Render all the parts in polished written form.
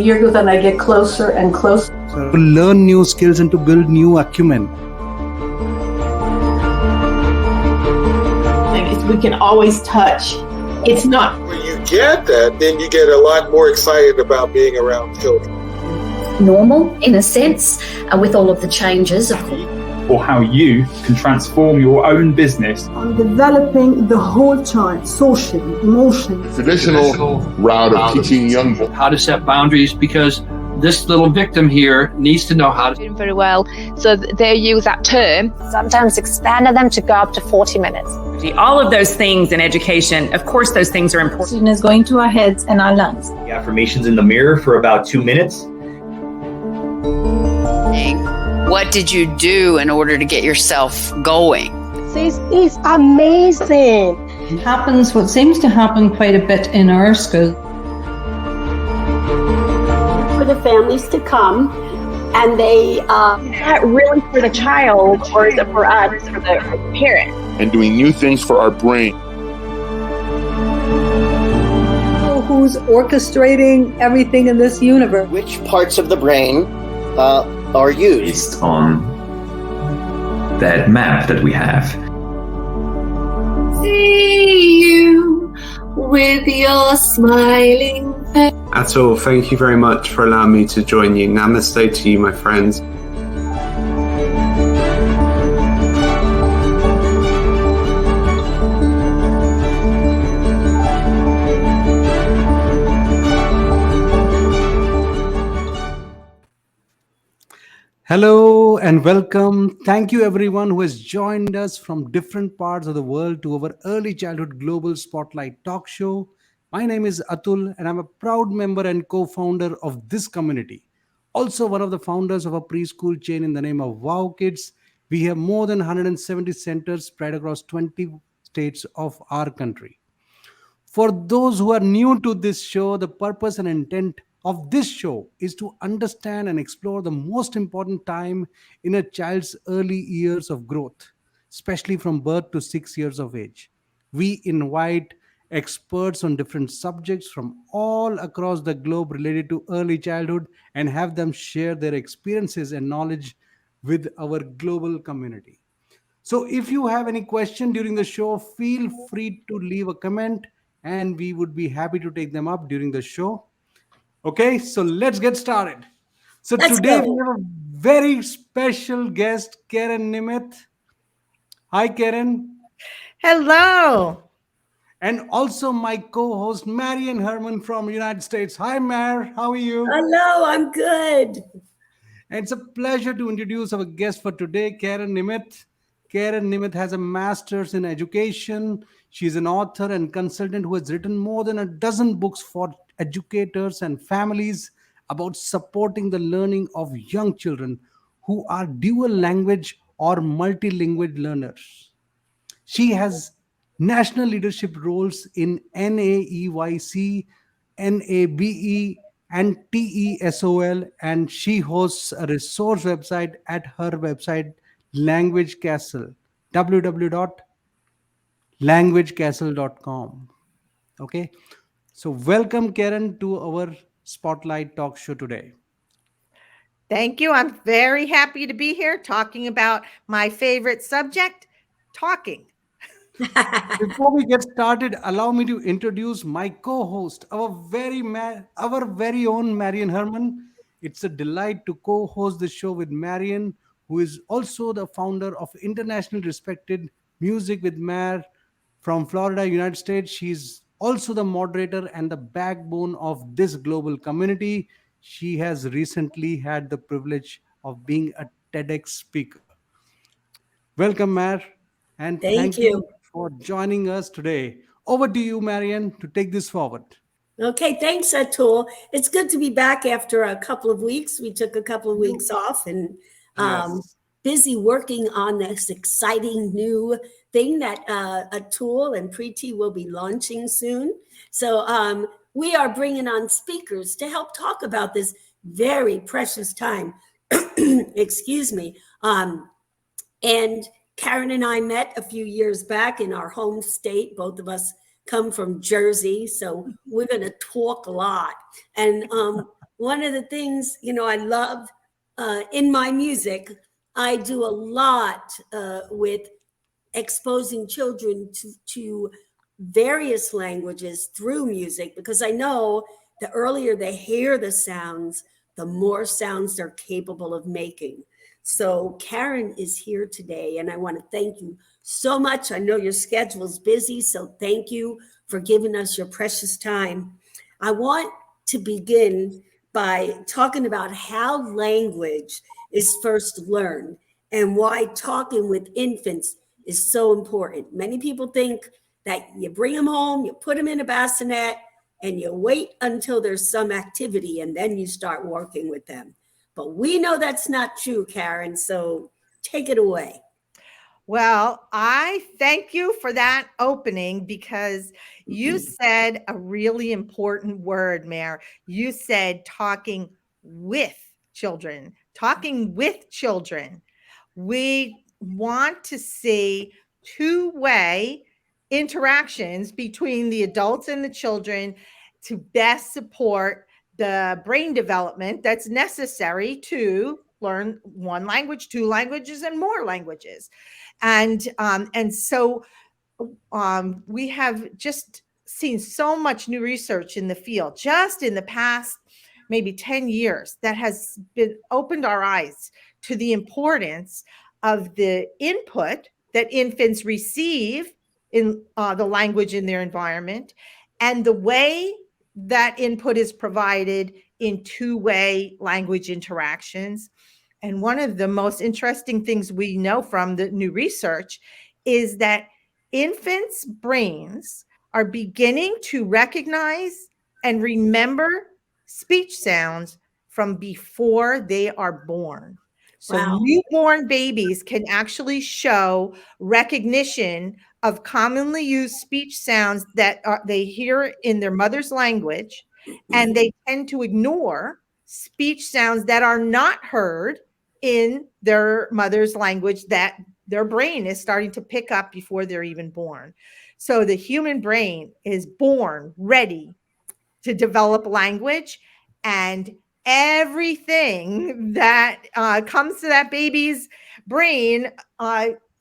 the year goes on, I get closer and closer. To learn new skills and to build new acumen. We can always touch. It's not. When you get that, then you get a lot more excited about being around children. Normal, in a sense, with all of the changes, of course. Or how you can transform your own business. On developing the whole child, socially, emotionally. Traditional route of teaching young boys how to set boundaries, because this little victim here needs to know how to. Doing very well, so they use that term. Sometimes expanded them to go up to 40 minutes. All of those things in education, of course, those things are important. Student is going to our heads and our lungs. The affirmations in the mirror for about 2 minutes. What did you do in order to get yourself going? This is amazing. It happens, what seems to happen quite a bit in our school. For the families to come, and they is that really for the child, or is it for us, for the parent? And doing new things for our brain. Who's orchestrating everything in this universe? Which parts of the brain are used? Based on that map that we have. See you with your smiling face. Atul, thank you very much for allowing me to join you. Namaste to you, my friends. Hello and welcome. Thank you everyone who has joined us from different parts of the world to our Early Childhood Global Spotlight talk show. My name is Atul and I'm a proud member and co-founder of this community. Also one of the founders of a preschool chain in the name of Wow Kids. We have more than 170 centers spread across 20 states of our country. For those who are new to this show, the purpose and intent of this show is to understand and explore the most important time in a child's early years of growth, especially from birth to 6 years of age. We invite experts on different subjects from all across the globe related to early childhood and have them share their experiences and knowledge with our global community. So if you have any question during the show, feel free to leave a comment and we would be happy to take them up during the show. Okay, so let's get started. So today we have a very special guest, Karen Nemeth. Hi, Karen. Hello. And also my co-host, Marian Herman from the United States. Hi, Mar. How are you? Hello, I'm good. And it's a pleasure to introduce our guest for today, Karen Nemeth. Karen Nemeth has a master's in education. She's an author and consultant who has written more than a dozen books for educators and families about supporting the learning of young children who are dual language or multilingual learners. She has national leadership roles in NAEYC, NABE, and TESOL, and she hosts a resource website at her website, Language Castle, www.languagecastle.com. Okay. So welcome, Karen, to our Spotlight talk show today. Thank you. I'm very happy to be here talking about my favorite subject, talking. Before we get started, allow me to introduce my co-host, our very own Marian Herman. It's a delight to co-host the show with Marian, who is also the founder of internationally respected Music with Mar from Florida, United States. She's also the moderator and the backbone of this global community. She has recently had the privilege of being a TEDx speaker. Welcome, Mar, and thank you for joining us today. Over to you, Marian, to take this forward. Okay, thanks, Atul. It's good to be back after a couple of weeks. We took a couple of weeks off and busy working on this exciting new thing that Atul and Preeti will be launching soon. So we are bringing on speakers to help talk about this very precious time. Excuse me. And Karen and I met a few years back in our home state. Both of us come from Jersey, so we're going to talk a lot. And one of the things, I love in my music, I do a lot with exposing children to various languages through music, because I know the earlier they hear the sounds, the more sounds they're capable of making. So Karen is here today, and I want to thank you so much. I know your schedule's busy, so thank you for giving us your precious time. I want to begin by talking about how language is first learned and why talking with infants is so important. Many people think that you bring them home, you put them in a bassinet, and you wait until there's some activity, and then you start working with them. But we know that's not true, Karen, so take it away. Well, I thank you for that opening, because you said a really important word, Mare. You said talking with children, talking with children. We want to see two-way interactions between the adults and the children to best support the brain development that's necessary to learn one language, two languages, and more languages. And so we have just seen so much new research in the field just in the past maybe 10 years that has been opened our eyes to the importance of the input that infants receive in the language in their environment, and the way that input is provided in two-way language interactions. And one of the most interesting things we know from the new research is that infants' brains are beginning to recognize and remember speech sounds from before they are born. So newborn babies can actually show recognition of commonly used speech sounds that they hear in their mother's language, and they tend to ignore speech sounds that are not heard in their mother's language that their brain is starting to pick up before they're even born. So the human brain is born ready to develop language, and everything that comes to that baby's brain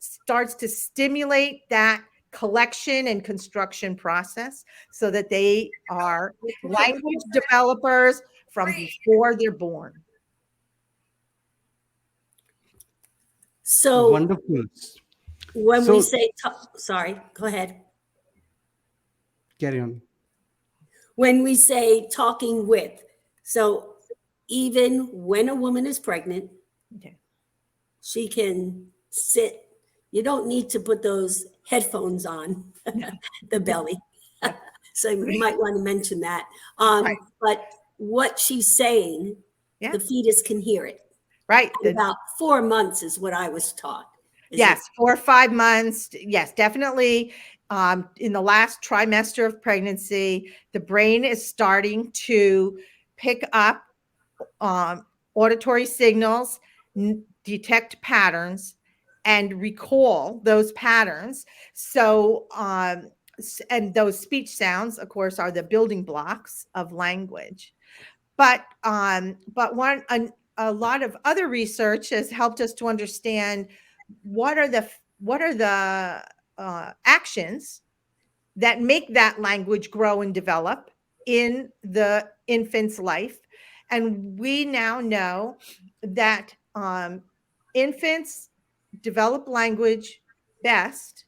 starts to stimulate that collection and construction process so that they are language developers from before they're born. So wonderful. When we say, sorry, go ahead. Carry on. When we say talking with, so even when a woman is pregnant, she can sit. You don't need to put those headphones on the belly. So you might want to mention that. But what she's saying, the fetus can hear it. Right. About 4 months is what I was taught. Yes, 4 or 5 months. Yes, definitely. In the last trimester of pregnancy, the brain is starting to pick up auditory signals, detect patterns, and recall those patterns. So, and those speech sounds, of course, are the building blocks of language. But a lot of other research has helped us to understand what are the actions that make that language grow and develop in the infant's life. And we now know that infants develop language best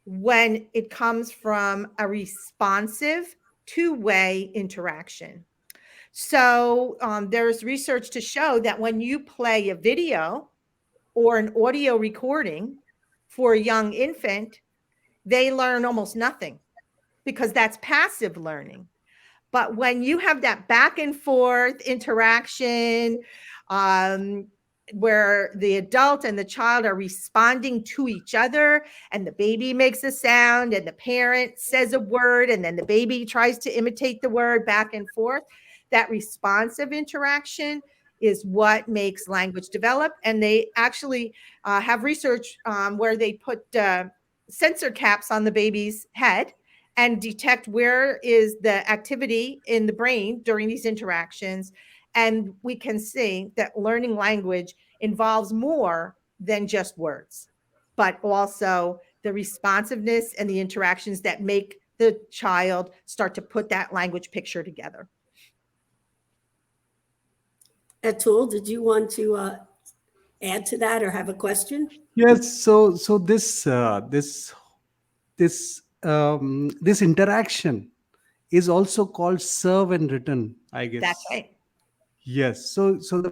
when it comes from a responsive two-way interaction. So there's research to show that when you play a video or an audio recording for a young infant, they learn almost nothing because that's passive learning. But when you have that back and forth interaction, where the adult and the child are responding to each other, and the baby makes a sound and the parent says a word, and then the baby tries to imitate the word back and forth, that responsive interaction is what makes language develop. And they actually have research where they put sensor caps on the baby's head and detect where is the activity in the brain during these interactions. And we can see that learning language involves more than just words, but also the responsiveness and the interactions that make the child start to put that language picture together. Atul, did you want to add to that or have a question? Yes. So this interaction is also called serve and return, I That's guess. right. Yes. So the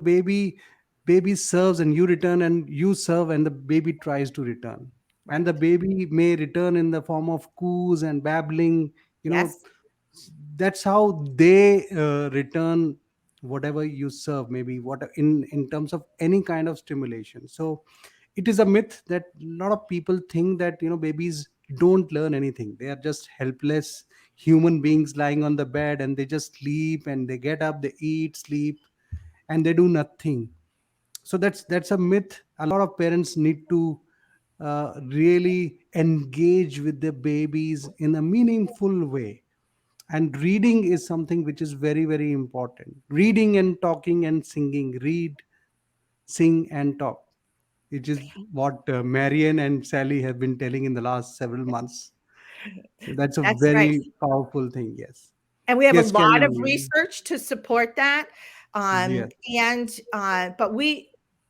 baby serves and you return, and you serve and the baby tries to return. Right. And the baby may return in the form of coos and babbling. Yes. That's how they return whatever you serve, maybe what in terms of any kind of stimulation. So it is a myth that a lot of people think that babies don't learn anything. They are just helpless human beings lying on the bed, and they just sleep and they get up, they eat, sleep, and they do nothing. So that's a myth. A lot of parents need to really engage with their babies in a meaningful way. And reading is something which is very, very important. Reading and talking and singing. Read, sing, and talk, which is what Marian and Sally have been telling in the last several months. So that's a That's right. very powerful thing. Yes. And we have a Yes, lot of Karen. research to support that. Yes. But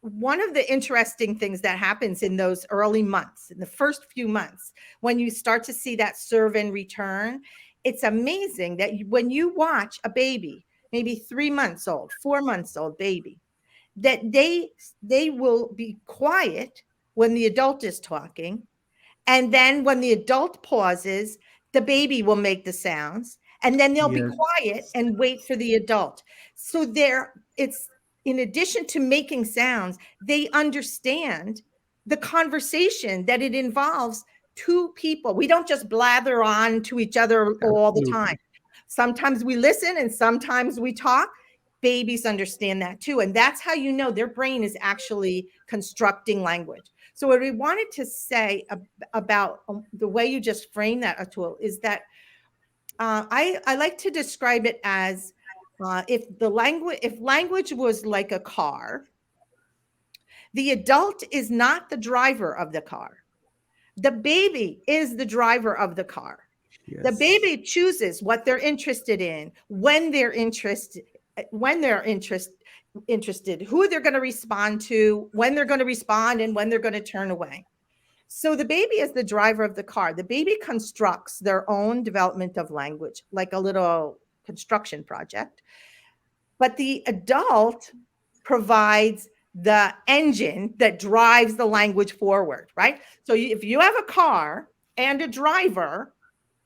one of the interesting things that happens in those early months, in the first few months, when you start to see that serve and return, it's amazing that when you watch a baby, maybe 3 months old, 4 months old baby, that they will be quiet when the adult is talking. And then when the adult pauses, the baby will make the sounds, and then they'll be Yes. quiet and wait for the adult. So it's in addition to making sounds, they understand the conversation that it involves two people. We don't just blather on to each other all the Absolutely. time. Sometimes we listen and sometimes we talk. Babies understand that too. And that's how you know their brain is actually constructing language. So what we wanted to say about the way you just framed that, Atul, is that I like to describe it as if language was like a car, the adult is not the driver of the car. The baby is the driver of the car. Yes. The baby chooses what they're interested in, when they're interested, who they're going to respond to, when they're going to respond, and when they're going to turn away. So the baby is the driver of the car. The baby constructs their own development of language, like a little construction project. But the adult provides the engine that drives the language forward, right? So if you have a car and a driver,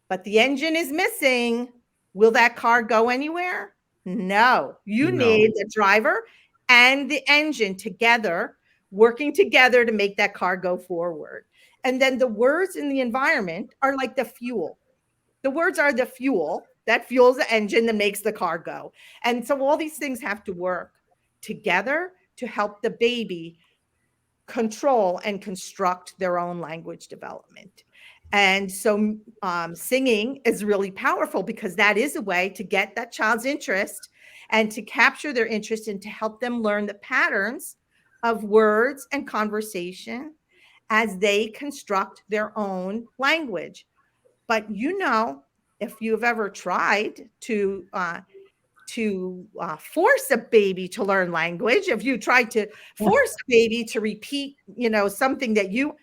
but the engine is missing, will that car go anywhere? No. You need the driver and the engine together, working together to make that car go forward. And then the words in the environment are like the fuel. The words are the fuel that fuels the engine that makes the car go. And so all these things have to work together to help the baby control and construct their own language development. And so singing is really powerful because that is a way to get that child's interest and to capture their interest and to help them learn the patterns of words and conversation as they construct their own language. But if you've ever tried to force a baby to learn language, if you try to force a baby to repeat, something that you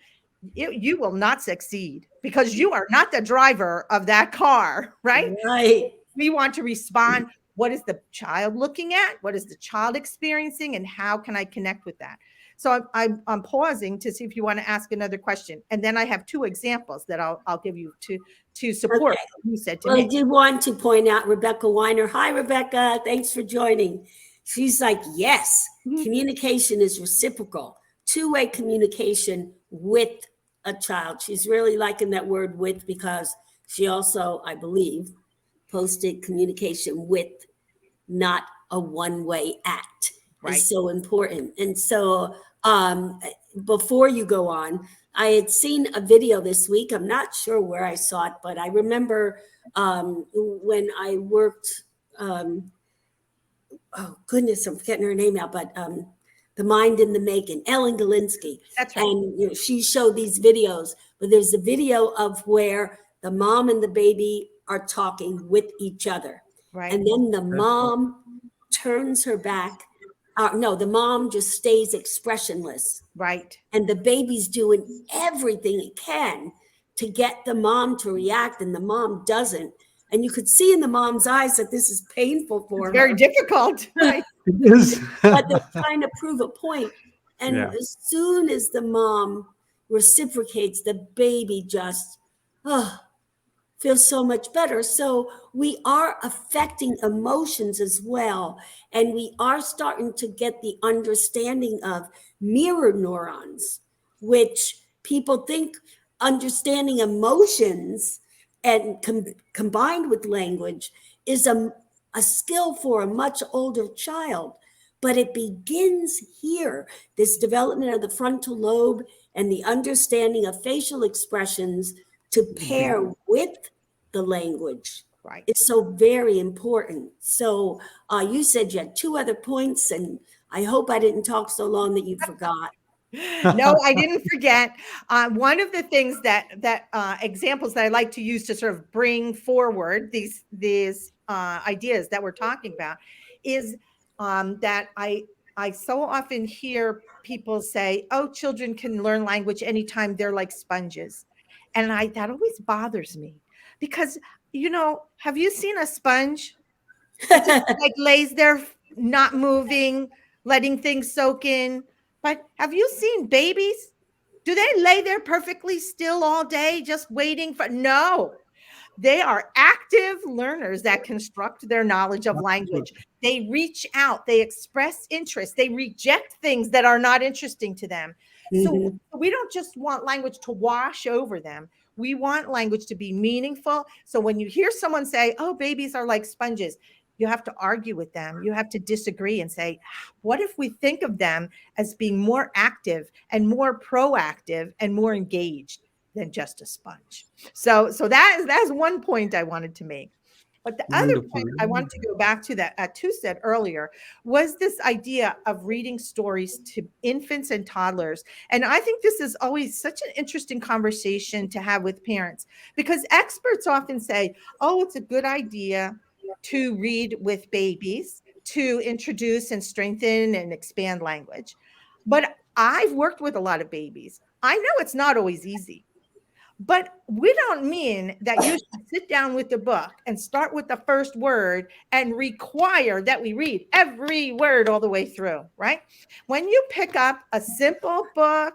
will not succeed because you are not the driver of that car, right? Right. We want to respond. What is the child looking at? What is the child experiencing? And how can I connect with that? So I'm pausing to see if you want to ask another question. And then I have 2 examples that I'll give you to support what you said to me. I did want to point out Rebecca Weiner. Hi, Rebecca. Thanks for joining. She's like, yes, communication is reciprocal, two-way communication with a child. She's really liking that word with because she also, I believe, posted communication with, not a one-way act. Right. Is so important. And so before you go on, I had seen a video this week. I'm not sure where I saw it, but I remember when I worked oh goodness, I'm forgetting her name now, but The Mind in the Making, Ellen Galinsky. That's right. And she showed these videos, but there's a video of where the mom and the baby are talking with each other. Right. And then the mom turns her back. No, the mom just stays expressionless. Right. And the baby's doing everything it can to get the mom to react, and the mom doesn't. And you could see in the mom's eyes that this is painful for her. Very difficult. Right? It is. But they're trying to prove a point. And Yeah. as soon as the mom reciprocates, the baby just feels so much better. So we are affecting emotions as well. And we are starting to get the understanding of mirror neurons, which people think understanding emotions and combined with language is a skill for a much older child. But it begins here, this development of the frontal lobe and the understanding of facial expressions to pair with the language. Right. It's so very important. So you said you had 2 other points, and I hope I didn't talk so long that you forgot. No, I didn't forget. One of the things that examples that I like to use to sort of bring forward these ideas that we're talking about is that I so often hear people say, "Oh, children can learn language anytime; they're like sponges," and that always bothers me because have you seen a sponge? It just like lays there, not moving, letting things soak in. But have you seen babies? Do they lay there perfectly still all day, just waiting for? No, they are active learners that construct their knowledge of language. They reach out, they express interest, they reject things that are not interesting to them. So we don't just want language to wash over them. We want language to be meaningful. So when you hear someone say, "Oh, babies are like sponges," you have to argue with them. You have to disagree and say, what if we think of them as being more active and more proactive and more engaged than just a sponge? So that's one point I wanted to make. But the other point I wanted to go back to that Tu said earlier was this idea of reading stories to infants and toddlers. And I think this is always such an interesting conversation to have with parents, because experts often say, "Oh, it's a good idea to read with babies to introduce and strengthen and expand language." But I've worked with a lot of babies. I know it's not always easy. But we don't mean that you should sit down with the book and start with the first word and require that we read every word all the way through, right? When you pick up a simple book,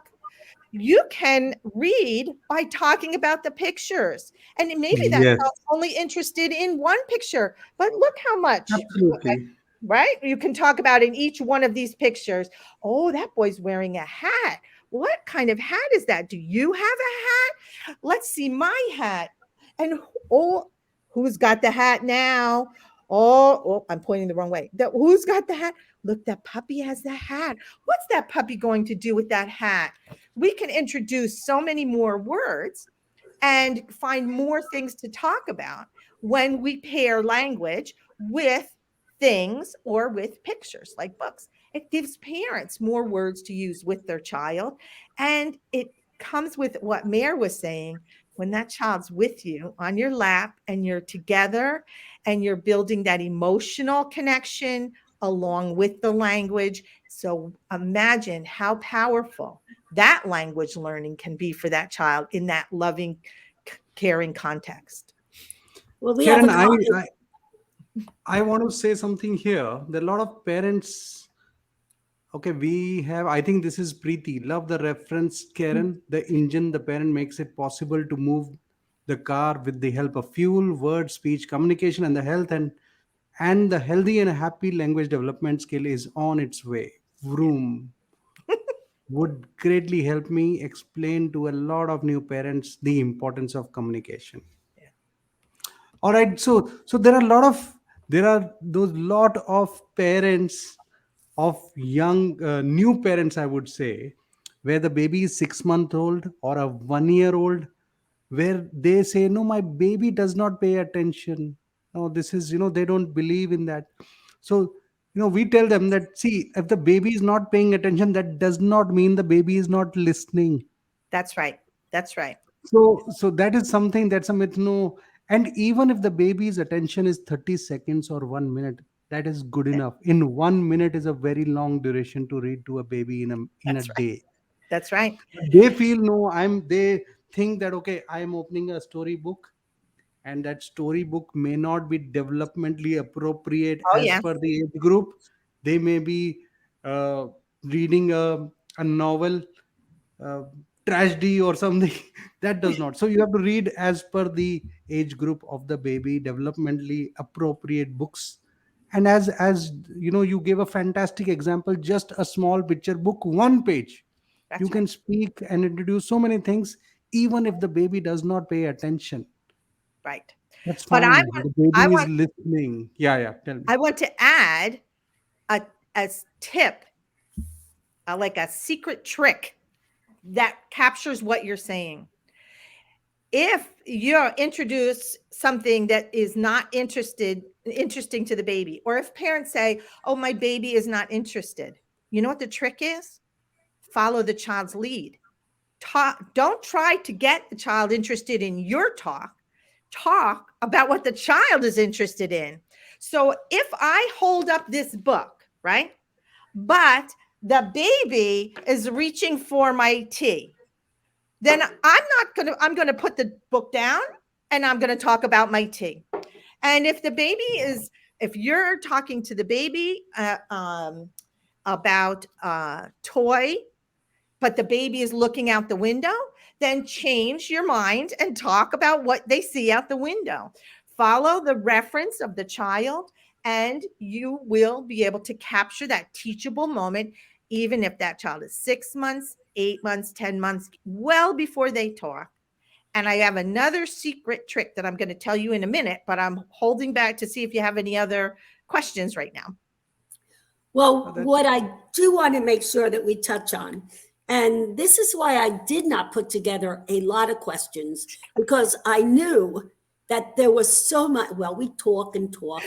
you can read by talking about the pictures. And maybe that child's only interested in one picture, but look how much. Absolutely. Right? You can talk about in each one of these pictures. "Oh, that boy's wearing a hat. What kind of hat is that? Do you have a hat? Let's see my hat." And who's got the hat now? Oh, I'm pointing the wrong way. Who's got the hat? Look, that puppy has the hat. What's that puppy going to do with that hat? We can introduce so many more words and find more things to talk about when we pair language with things or with pictures like books. It gives parents more words to use with their child. And it comes with what Mare was saying, when that child's with you on your lap and you're together and you're building that emotional connection along with the language. So imagine how powerful that language learning can be for that child in that loving, caring context. Well, we Karen, have I want to say something here. There are a lot of parents. Okay, I think this is Preeti. Love the reference, Karen. The engine, the parent makes it possible to move the car with the help of fuel, word, speech, communication, and the health and the healthy and happy language development skill is on its way. Vroom. Would greatly help me explain to a lot of new parents the importance of communication. All right, so there are those lot of parents of young new parents, I would say, where the baby is 6 month old or a 1 year old, where they say, "No, my baby does not pay attention. No, this is they don't believe in that." So We tell them that, see, if the baby is not paying attention, that does not mean the baby is not listening. That's right. That's right. So that is something that's a myth. No, and even if the baby's attention is 30 seconds or 1 minute, that is good enough. In 1 minute is a very long duration to read to a baby in a That's right. day. That's right. They feel, no, they think that, okay, I am opening a storybook, and that storybook may not be developmentally appropriate Oh, as yeah. per the age group. They may be uh, reading a novel, uh, tragedy or something. That does not. So you have to read as per the age group of the baby, developmentally appropriate books. And as you gave a fantastic example, just a small picture book, 1 page. You That's right. can speak and introduce so many things, even if the baby does not pay attention. Right. That's But fine. The I baby is want, listening. Yeah, yeah. Tell me. I want to add a tip, like a secret trick that captures what you're saying. If you introduce something that is not interesting to the baby, or if parents say, "Oh, my baby is not interested," you know what the trick is? Follow the child's lead. Don't try to get the child interested in your talk. Talk about what the child is interested in. So if I hold up this book, right, but the baby is reaching for my tea, then I'm going to put the book down and I'm going to talk about my tea. And if you're talking to the baby about a toy, but the baby is looking out the window, then change your mind and talk about what they see out the window. Follow the reference of the child, and you will be able to capture that teachable moment, even if that child is 6 months, 8 months, 10 months, well before they talk. And I have another secret trick that I'm going to tell you in a minute, but I'm holding back to see if you have any other questions right now. Well, what I do want to make sure that we touch on, and this is why I did not put together a lot of questions, because I knew that there was so much, well, we talk and talk,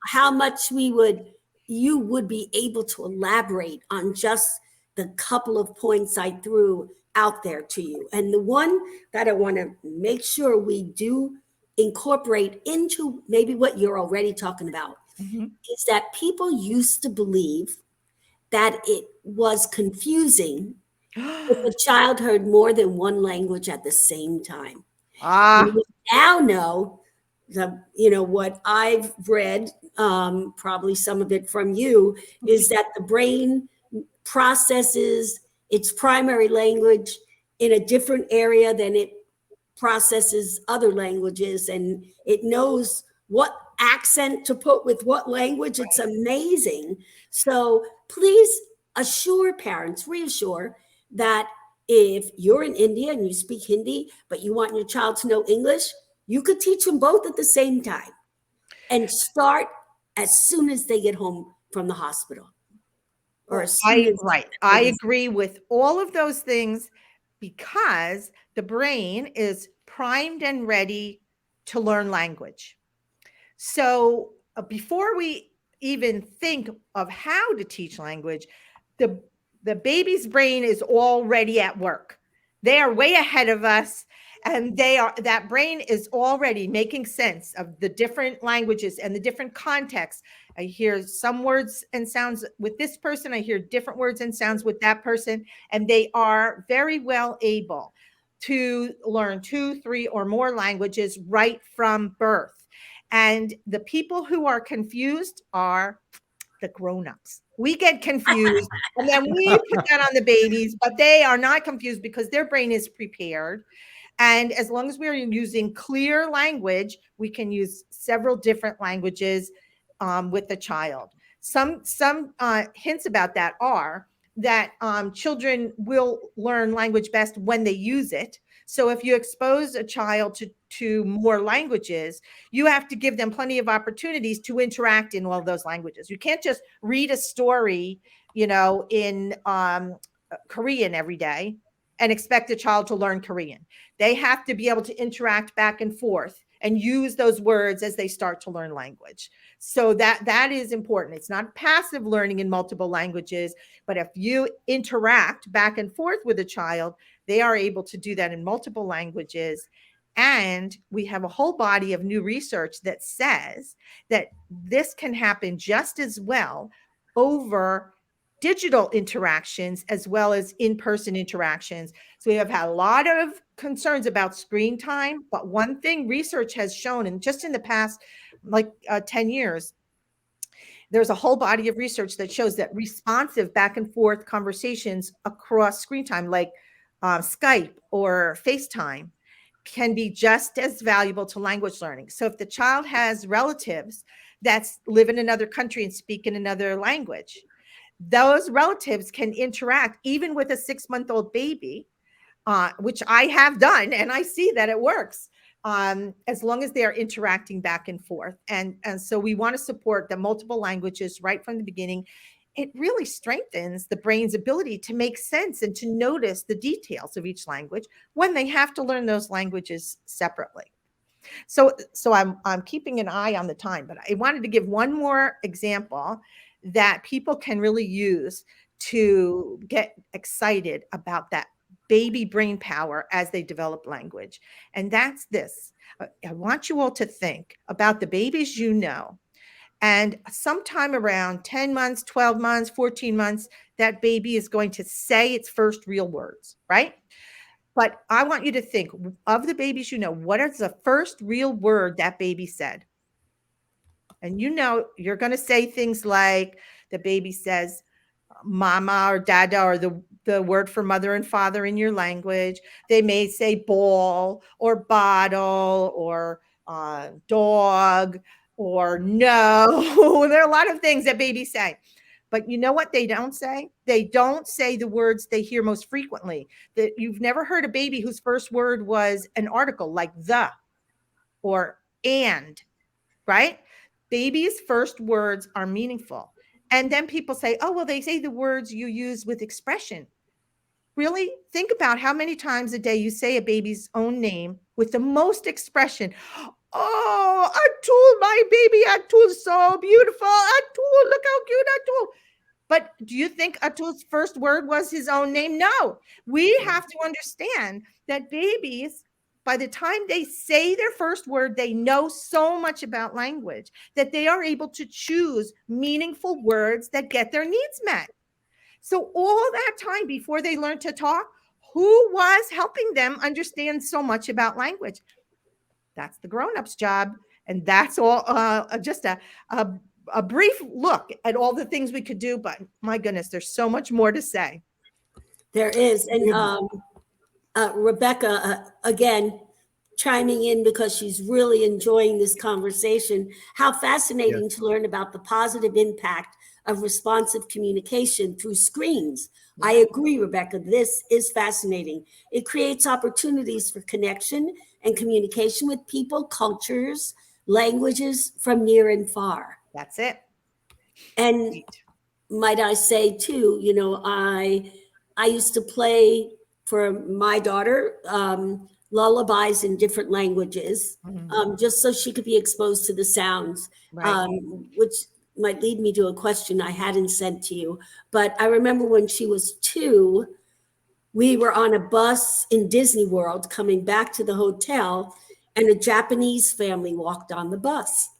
how much you would be able to elaborate on just the couple of points I threw out there to you. And the one that I want to make sure we do incorporate into maybe what you're already talking about is that people used to believe that it was confusing if a child heard more than one language at the same time. And we now know what I've read, probably some of it from you, is that the brain processes its primary language in a different area than it processes other languages, and it knows what accent to put with what language. It's amazing. So please reassure that if you're in India and you speak Hindi, but you want your child to know English, you could teach them both at the same time and start as soon as they get home from the hospital. I agree with all of those things, because the brain is primed and ready to learn language. So before we even think of how to teach language, the baby's brain is already at work. They are way ahead of us, and that brain is already making sense of the different languages and the different contexts. I hear some words and sounds with this person. I hear different words and sounds with that person, and they are very well able to learn 2, 3, or more languages right from birth. And the people who are confused are the grown-ups. We get confused and then we put that on the babies, but they are not confused because their brain is prepared. And as long as we're using clear language, we can use several different languages with the child. Some hints about that are that children will learn language best when they use it. So if you expose a child to more languages, you have to give them plenty of opportunities to interact in all of those languages. You can't just read a story, in Korean every day and expect a child to learn Korean. They have to be able to interact back and forth and use those words as they start to learn language. So that is important. It's not passive learning in multiple languages, but if you interact back and forth with a child, they are able to do that in multiple languages. And we have a whole body of new research that says that this can happen just as well over digital interactions as well as in-person interactions. So we have had a lot of concerns about screen time, but one thing research has shown, and just in the past 10 years, there's a whole body of research that shows that responsive back and forth conversations across screen time, like Skype or FaceTime, can be just as valuable to language learning. So if the child has relatives that live in another country and speak in another language, those relatives can interact even with a 6-month-old baby, which I have done, and I see that it works, as long as they are interacting back and forth. And so we want to support the multiple languages right from the beginning. It really strengthens the brain's ability to make sense and to notice the details of each language when they have to learn those languages separately. So I'm keeping an eye on the time, but I wanted to give one more example that people can really use to get excited about that baby brain power as they develop language. And that's this. I want you all to think about the babies you know. And sometime around 10 months, 12 months, 14 months, that baby is going to say its first real words, right? But I want you to think of the babies you know. What is the first real word that baby said? And you know, you're going to say things like the baby says mama or dada, or the word for mother and father in your language. They may say ball or bottle or dog or no. There are a lot of things that babies say. But you know what they don't say? They don't say the words they hear most frequently. That you've never heard a baby whose first word was an article like the or and, right? Babies' first words are meaningful. And then people say, oh, well, they say the words you use with expression. Really? Think about how many times a day you say a baby's own name with the most expression. Oh, Atul, my baby Atul, so beautiful. Atul, look how cute Atul. But do you think Atul's first word was his own name? No. We have to understand that babies, by the time they say their first word, they know so much about language that they are able to choose meaningful words that get their needs met. So all that time before they learn to talk, who was helping them understand so much about language? That's the grown-up's job. And that's all just a brief look at all the things we could do. But my goodness, there's so much more to say. There is. And Rebecca, again, chiming in because she's really enjoying this conversation. How fascinating to learn about the positive impact of responsive communication through screens. I agree, Rebecca. This is fascinating. It creates opportunities for connection and communication with people, cultures, languages from near and far. That's it. And might I say too, you know, I used to play for my daughter lullabies in different languages, just so she could be exposed to the sounds, which might lead me to a question I hadn't sent to you. But I remember when she was 2, we were on a bus in Disney World coming back to the hotel, and a Japanese family walked on the bus.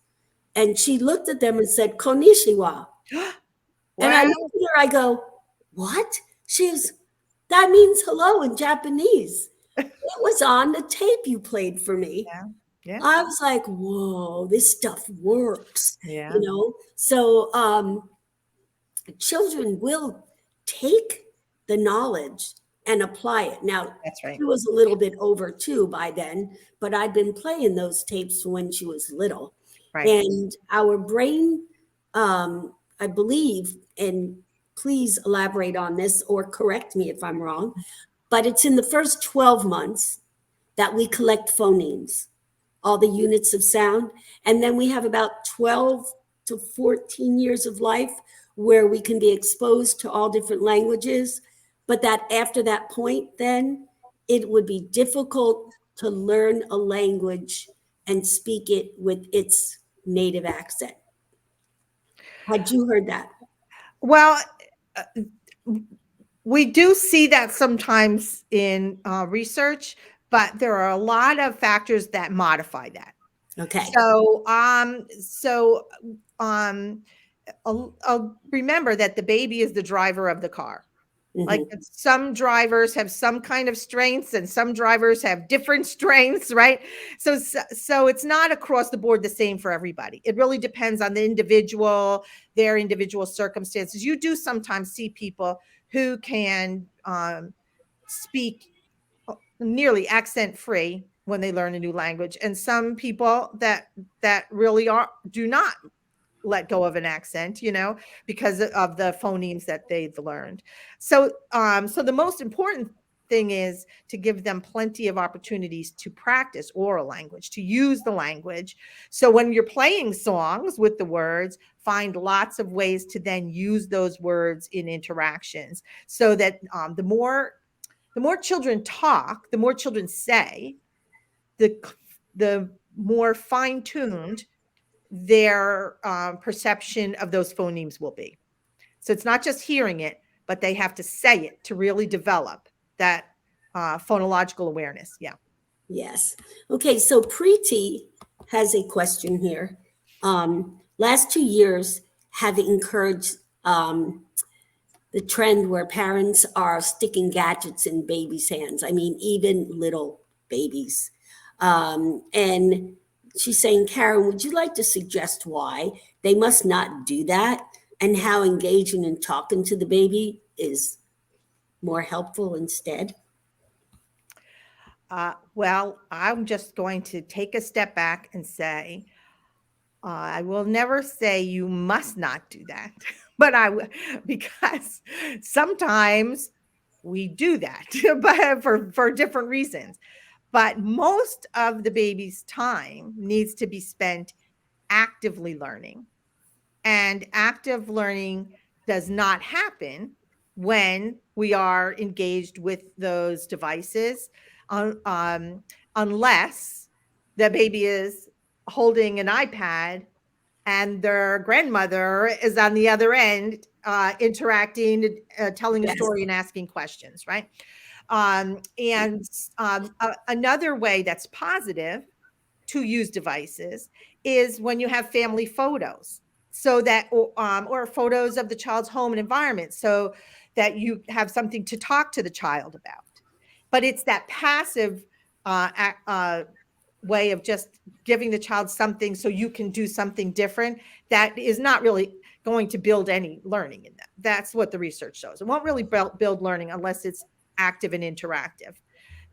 And she looked at them and said, Konnichiwa. Wow. And I looked at her, I go, what? That means hello in Japanese. It was on the tape you played for me. Yeah. I was like, whoa, this stuff works. Yeah. You know, so children will take the knowledge and apply it. Now, that's right. She was a little bit over 2 by then, but I'd been playing those tapes when she was little. Right. And our brain, I believe, and please elaborate on this or correct me if I'm wrong, but it's in the first 12 months that we collect phonemes, all the units of sound. And then we have about 12 to 14 years of life where we can be exposed to all different languages. But that after that point, then it would be difficult to learn a language and speak it with its native accent. Had you heard that? Well, we do see that sometimes in research, but there are a lot of factors that modify that. Okay. So, I'll remember that the baby is the driver of the car. Like some drivers have some kind of strengths and some drivers have different strengths, right? So it's not across the board the same for everybody. It really depends on the individual, their individual circumstances. You do sometimes see people who can speak nearly accent free when they learn a new language, and some people that really do not let go of an accent, because of the phonemes that they've learned. So the most important thing is to give them plenty of opportunities to practice oral language, to use the language. So when you're playing songs with the words, find lots of ways to then use those words in interactions, so that the more children talk, the more children say, the more fine-tuned their perception of those phonemes will be. So it's not just hearing it, but they have to say it to really develop that phonological awareness. Yeah. Yes. Okay. So Preeti has a question here. Last 2 years have encouraged the trend where parents are sticking gadgets in babies' hands. I mean, even little babies. And she's saying, Karen, would you like to suggest why they must not do that, and how engaging and talking to the baby is more helpful instead? Well, I'm just going to take a step back and say, I will never say you must not do that, but I will, because sometimes we do that, but for different reasons. But most of the baby's time needs to be spent actively learning. And active learning does not happen when we are engaged with those devices, unless the baby is holding an iPad and their grandmother is on the other end, interacting, telling a story and asking questions, right? Another way that's positive to use devices is when you have family photos, so that or photos of the child's home and environment, so that you have something to talk to the child about. But it's that passive way of just giving the child something so you can do something different that is not really going to build any learning in them. That's what the research shows. It won't really build learning unless it's active and interactive.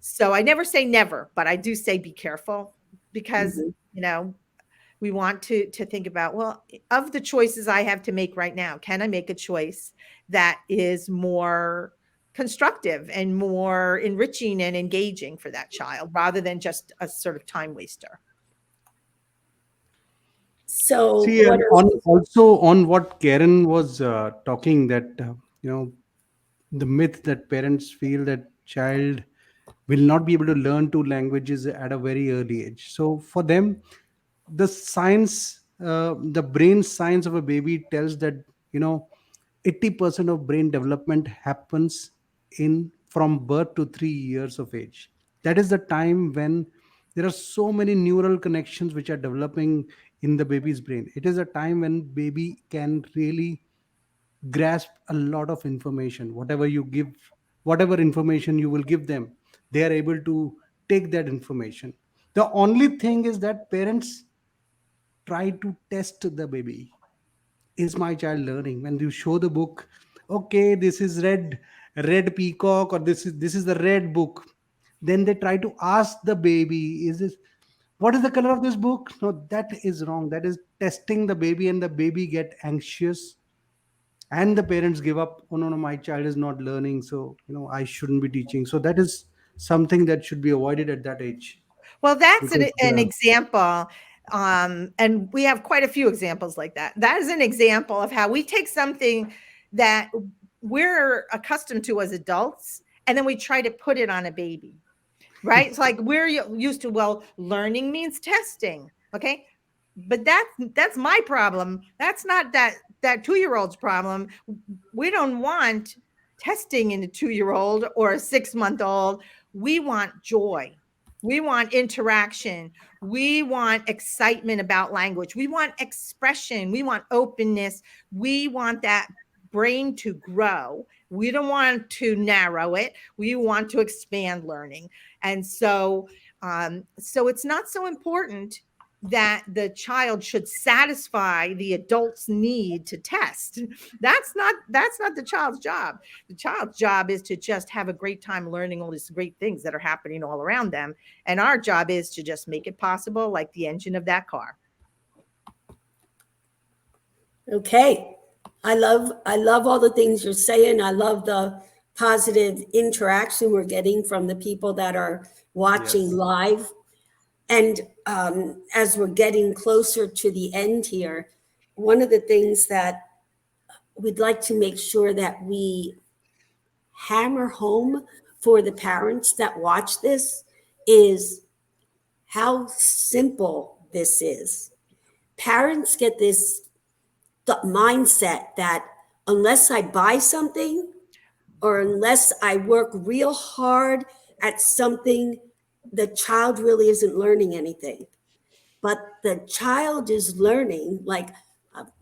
So I never say never, but I do say be careful, because we want to think about, well, of the choices I have to make right now, can I make a choice that is more constructive and more enriching and engaging for that child, rather than just a sort of time waster? So see, also on what Karen was talking, that the myth that parents feel that child will not be able to learn two languages at a very early age. So for them, the science, the brain science of a baby tells that 80% of brain development happens in from birth to 3 years of age. That is the time when there are so many neural connections which are developing in the baby's brain. It is a time when baby can really grasp a lot of information. Whatever information you will give them, they are able to take that information. The only thing is that parents try to test the baby. Is my child learning? When you show the book, okay, this is red peacock, or this is the red book, then they try to ask the baby, is this, what is the color of this book? No, that is wrong. That is testing the baby, and the baby get anxious, and the parents give up. Oh no, my child is not learning, so I shouldn't be teaching. So that is something that should be avoided at that age. Well, that's Because, an example. And we have quite a few examples like that. That is an example of how we take something that we're accustomed to as adults, and then we try to put it on a baby. right? It's like we're used to, well, learning means testing. Okay. But that's my problem. That's not that 2-year-old's problem. We don't want testing in a 2-year-old or a 6-month-old. We want joy. We want interaction. We want excitement about language. We want expression. We want openness. We want that brain to grow. We don't want to narrow it. We want to expand learning. And so it's not so important that the child should satisfy the adult's need to test. That's not the child's job. The child's job is to just have a great time learning all these great things that are happening all around them. And our job is to just make it possible, like the engine of that car. Okay. I love all the things you're saying. I love the positive interaction we're getting from the people that are watching live. And as we're getting closer to the end here, one of the things that we'd like to make sure that we hammer home for the parents that watch this is how simple this is. Parents get this mindset that unless I buy something or unless I work real hard at something, the child really isn't learning anything. But the child is learning, like,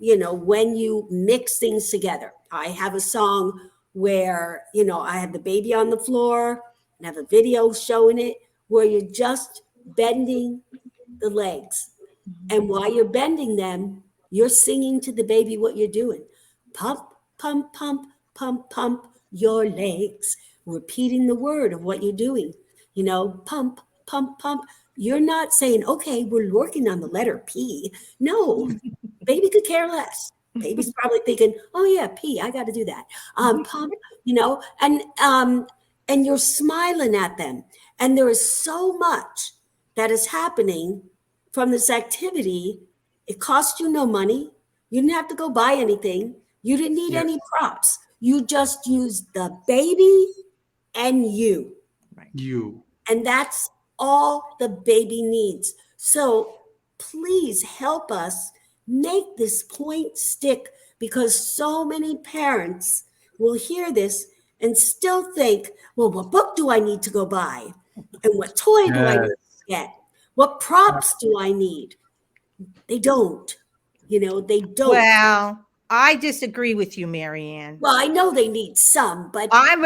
when you mix things together. I have a song where, I have the baby on the floor and have a video showing it where you're just bending the legs. And while you're bending them, you're singing to the baby what you're doing. Pump, pump, pump, pump, pump your legs. Repeating the word of what you're doing. Pump, pump, pump. You're not saying, okay, we're working on the letter P. No, baby could care less. Baby's probably thinking, oh yeah, P, I got to do that. Pump, and you're smiling at them. And there is so much that is happening from this activity. It cost you no money. You didn't have to go buy anything. You didn't need any props. You just used the baby and you. Right. You. And that's all the baby needs. So please help us make this point stick, because so many parents will hear this and still think, well, what book do I need to go buy? And what toy do I need to get? What props do I need? They don't. They don't. Well, I disagree with you, Marianne. Well, I know they need some, but I'm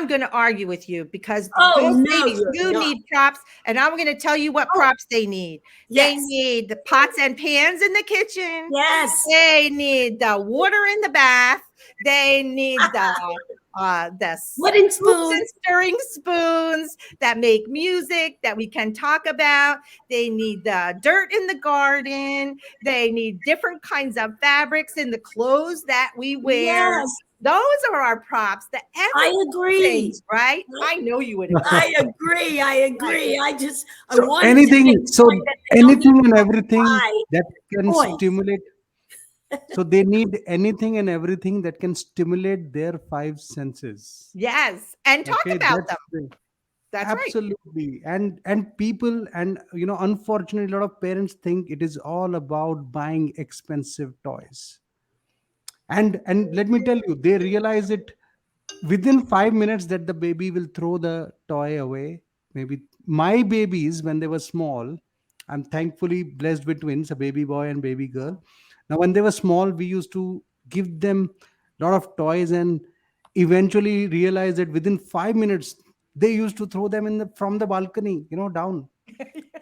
going to argue with you, because those babies do need props, and I'm going to tell you what props they need. They need the pots and pans in the kitchen. Yes. They need the water in the bath. They need the wooden spoons and stirring spoons that make music that we can talk about. They need the dirt in the garden. They need different kinds of fabrics in the clothes that we wear. Yes. Those are our props. I agree. Right? I know you would agree. I agree. Anything and everything that can stimulate. So they need anything and everything that can stimulate their 5 senses. Yes, and talk about them. That's absolutely right. And people, and unfortunately, a lot of parents think it is all about buying expensive toys. And let me tell you, they realize it within 5 minutes that the baby will throw the toy away. Maybe my babies, when they were small, I'm thankfully blessed with twins, a baby boy and baby girl. Now, when they were small, we used to give them a lot of toys, and eventually realized that within 5 minutes, they used to throw them from the balcony, down.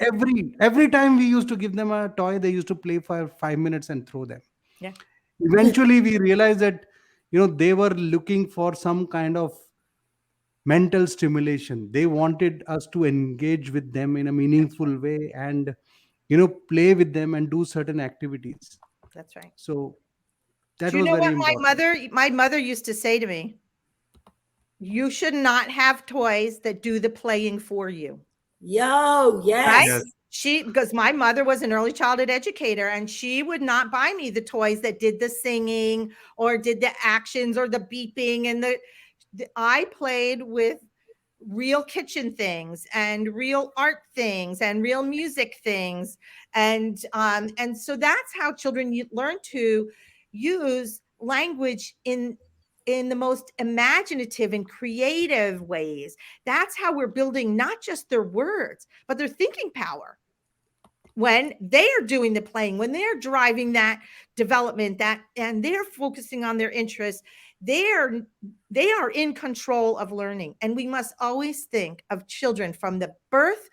Every time we used to give them a toy, they used to play for 5 minutes and throw them. Yeah. Eventually, we realized that, they were looking for some kind of mental stimulation. They wanted us to engage with them in a meaningful way and, play with them and do certain activities. That's right. So that do you was know very what important. my mother used to say to me? You should not have toys that do the playing for you. Yo, yes. Right? Yes. Because my mother was an early childhood educator, and she would not buy me the toys that did the singing or did the actions or the beeping. And I played with real kitchen things and real art things and real music things. And so that's how children learn to use language in the most imaginative and creative ways. That's how we're building not just their words, but their thinking power. When they are doing the playing, when they're driving that development, and they're focusing on their interests, they are in control of learning. And we must always think of children from the birth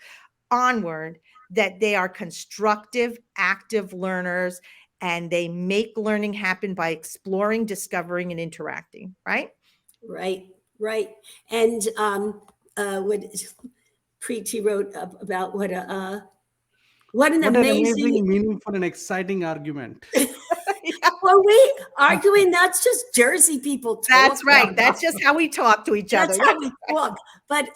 onward, that they are constructive, active learners, and they make learning happen by exploring, discovering, and interacting, right? Right. And what Preeti wrote about what an amazing, meaningful, and exciting argument. Well, we arguing, that's just Jersey people talk. That's right. That's just how we talk to each other. That's how we talk. But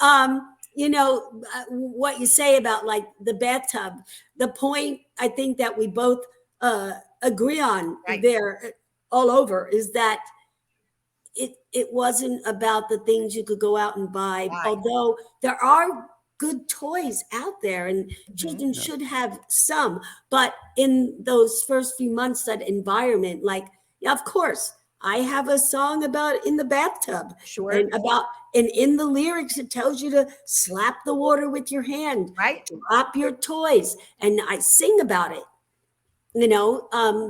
what you say about like the bathtub, the point I think that we both agree on there all over is that it wasn't about the things you could go out and buy, although there are good toys out there and children should have some. But in those first few months, that environment, like, yeah, of course, I have a song about in the bathtub. Sure. And in the lyrics, it tells you to slap the water with your hand, right? Drop your toys. And I sing about it.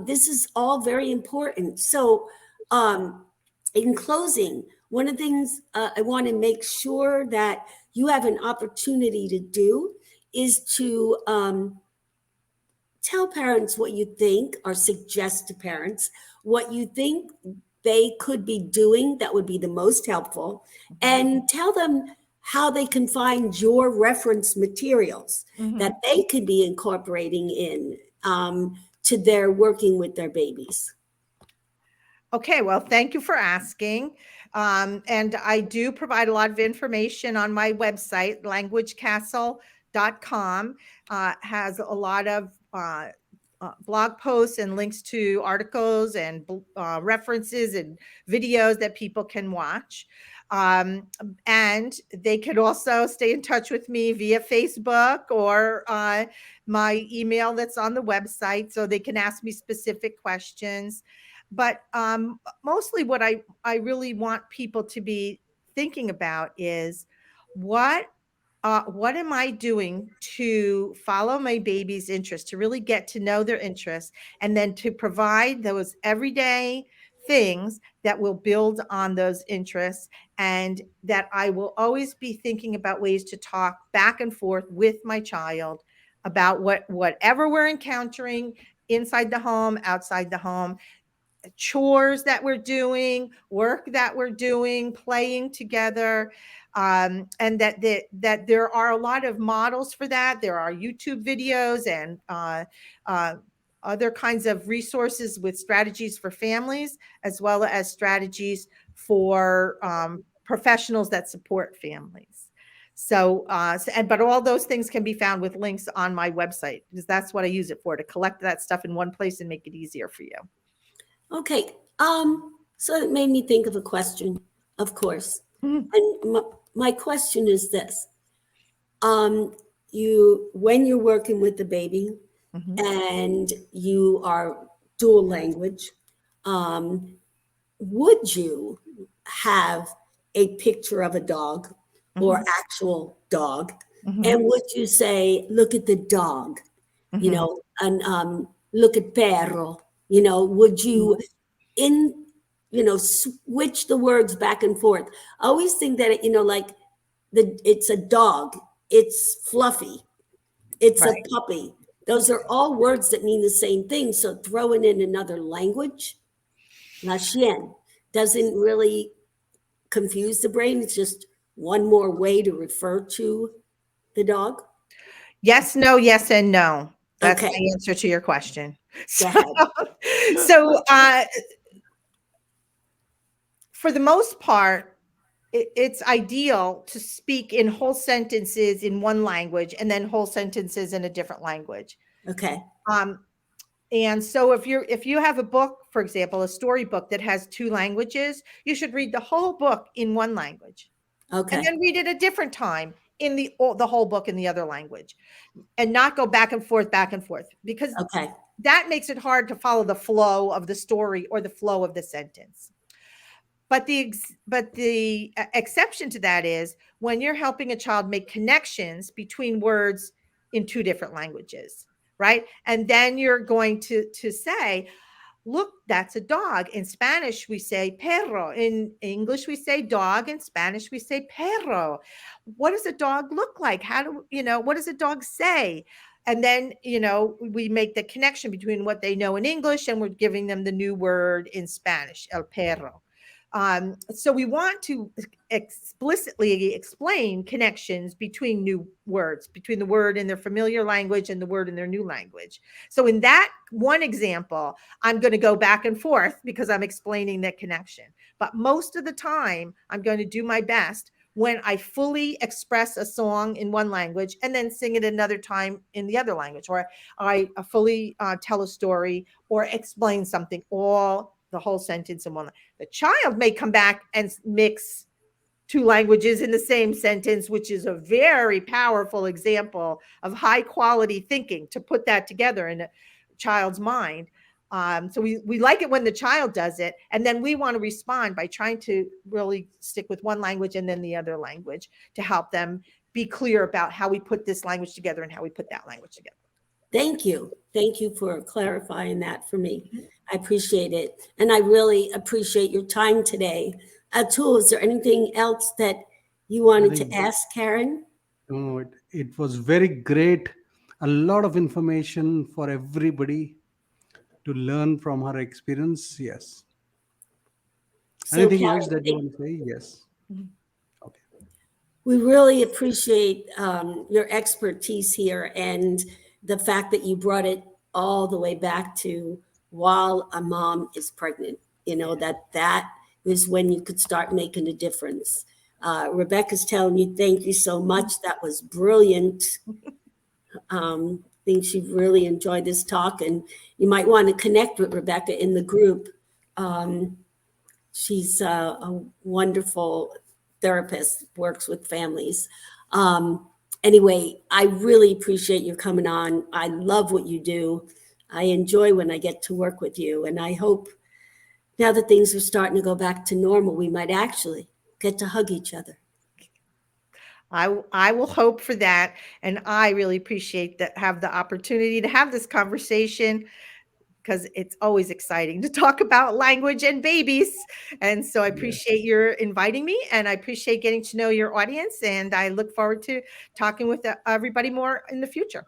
This is all very important. So in closing, one of the things I want to make sure that you have an opportunity to do is to tell parents what you think, or suggest to parents what you think they could be doing that would be the most helpful, and tell them how they can find your reference materials that they could be incorporating in to their working with their babies. Okay, well, thank you for asking. And I do provide a lot of information on my website, languagecastle.com. Has a lot of blog posts and links to articles and references and videos that people can watch. And they could also stay in touch with me via Facebook or my email that's on the website, so they can ask me specific questions. But mostly what I really want people to be thinking about is what am I doing to follow my baby's interests, to really get to know their interests, and then to provide those everyday things that will build on those interests, and that I will always be thinking about ways to talk back and forth with my child about whatever we're encountering inside the home, outside the home, chores that we're doing, work that we're doing, playing together, and that there are a lot of models for that. There are YouTube videos and other kinds of resources with strategies for families, as well as strategies for professionals that support families. So, but all those things can be found with links on my website, because that's what I use it for, to collect that stuff in one place and make it easier for you. Okay. So it made me think of a question, of course. And my question is this. When you're working with the baby and you are dual language, would you have a picture of a dog or actual dog? And would you say, look at the dog, and look at perro? Would you switch the words back and forth? I always think that, it's a dog, it's fluffy, it's a puppy. Those are all words that mean the same thing. So throwing in another language, la chien, doesn't really confuse the brain. It's just one more way to refer to the dog. Yes, no, yes, and no. That's the answer to your question. So for the most part, it's ideal to speak in whole sentences in one language and then whole sentences in a different language. Okay. And so if you have a book, for example, a storybook that has two languages, you should read the whole book in one language. Okay. And then read it a different time in the whole book in the other language, and not go back and forth, because that makes it hard to follow the flow of the story or the flow of the sentence. But the exception to that is when you're helping a child make connections between words in two different languages, right? And then you're going to say, look, that's a dog. In Spanish, we say perro. In English, we say dog. In Spanish, we say perro. What does a dog look like? What does a dog say? And then, we make the connection between what they know in English and we're giving them the new word in Spanish, el perro. So we want to explicitly explain connections between new words, between the word in their familiar language and the word in their new language. So in that one example, I'm going to go back and forth because I'm explaining that connection. But most of the time, I'm going to do my best when I fully express a song in one language and then sing it another time in the other language, or I fully tell a story or explain something, all the whole sentence in one. The child may come back and mix two languages in the same sentence, which is a very powerful example of high quality thinking to put that together in a child's mind. So we like it when the child does it, and then we want to respond by trying to really stick with one language and then the other language to help them be clear about how we put this language together and how we put that language together. Thank you. Thank you for clarifying that for me. I appreciate it. And I really appreciate your time today. Atul, is there anything else that you wanted to ask Karen? No, it was very great. A lot of information for everybody to learn from her experience. Yes. So, Anything Karen, else that you want to say? Yes. Okay. We really appreciate your expertise here and the fact that you brought it all the way back to while a mom is pregnant, that is when you could start making a difference. Rebecca's telling you, thank you so much. That was brilliant. I think she really enjoyed this talk, and you might want to connect with Rebecca in the group. She's a wonderful therapist, works with families. Anyway, I really appreciate you coming on. I love what you do. I enjoy when I get to work with you. And I hope now that things are starting to go back to normal, we might actually get to hug each other. I will hope for that. And I really appreciate that, have the opportunity to have this conversation, because it's always exciting to talk about language and babies. And so I appreciate your inviting me, and I appreciate getting to know your audience. And I look forward to talking with everybody more in the future.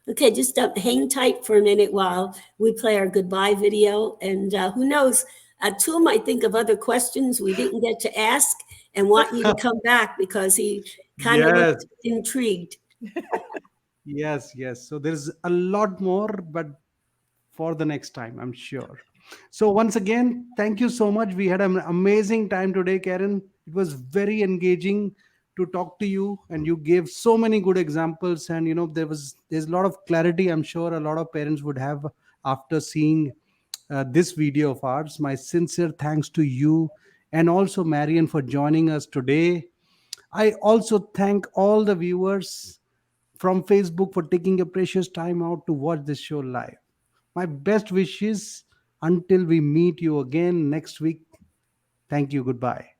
Okay, just hang tight for a minute while we play our goodbye video. And who knows, Atul might think of other questions we didn't get to ask and want you to come back because he kind of looked intrigued. Yes. So there's a lot more, but for the next time, I'm sure. So once again, thank you so much. We had an amazing time today, Karen. It was very engaging to talk to you, and you gave so many good examples, and there's a lot of clarity I'm sure a lot of parents would have after seeing this video of ours. My sincere thanks to you, and also Marian, for joining us today. I also thank all the viewers from Facebook for taking a precious time out to watch this show live. My best wishes until we meet you again next week. Thank you. Goodbye.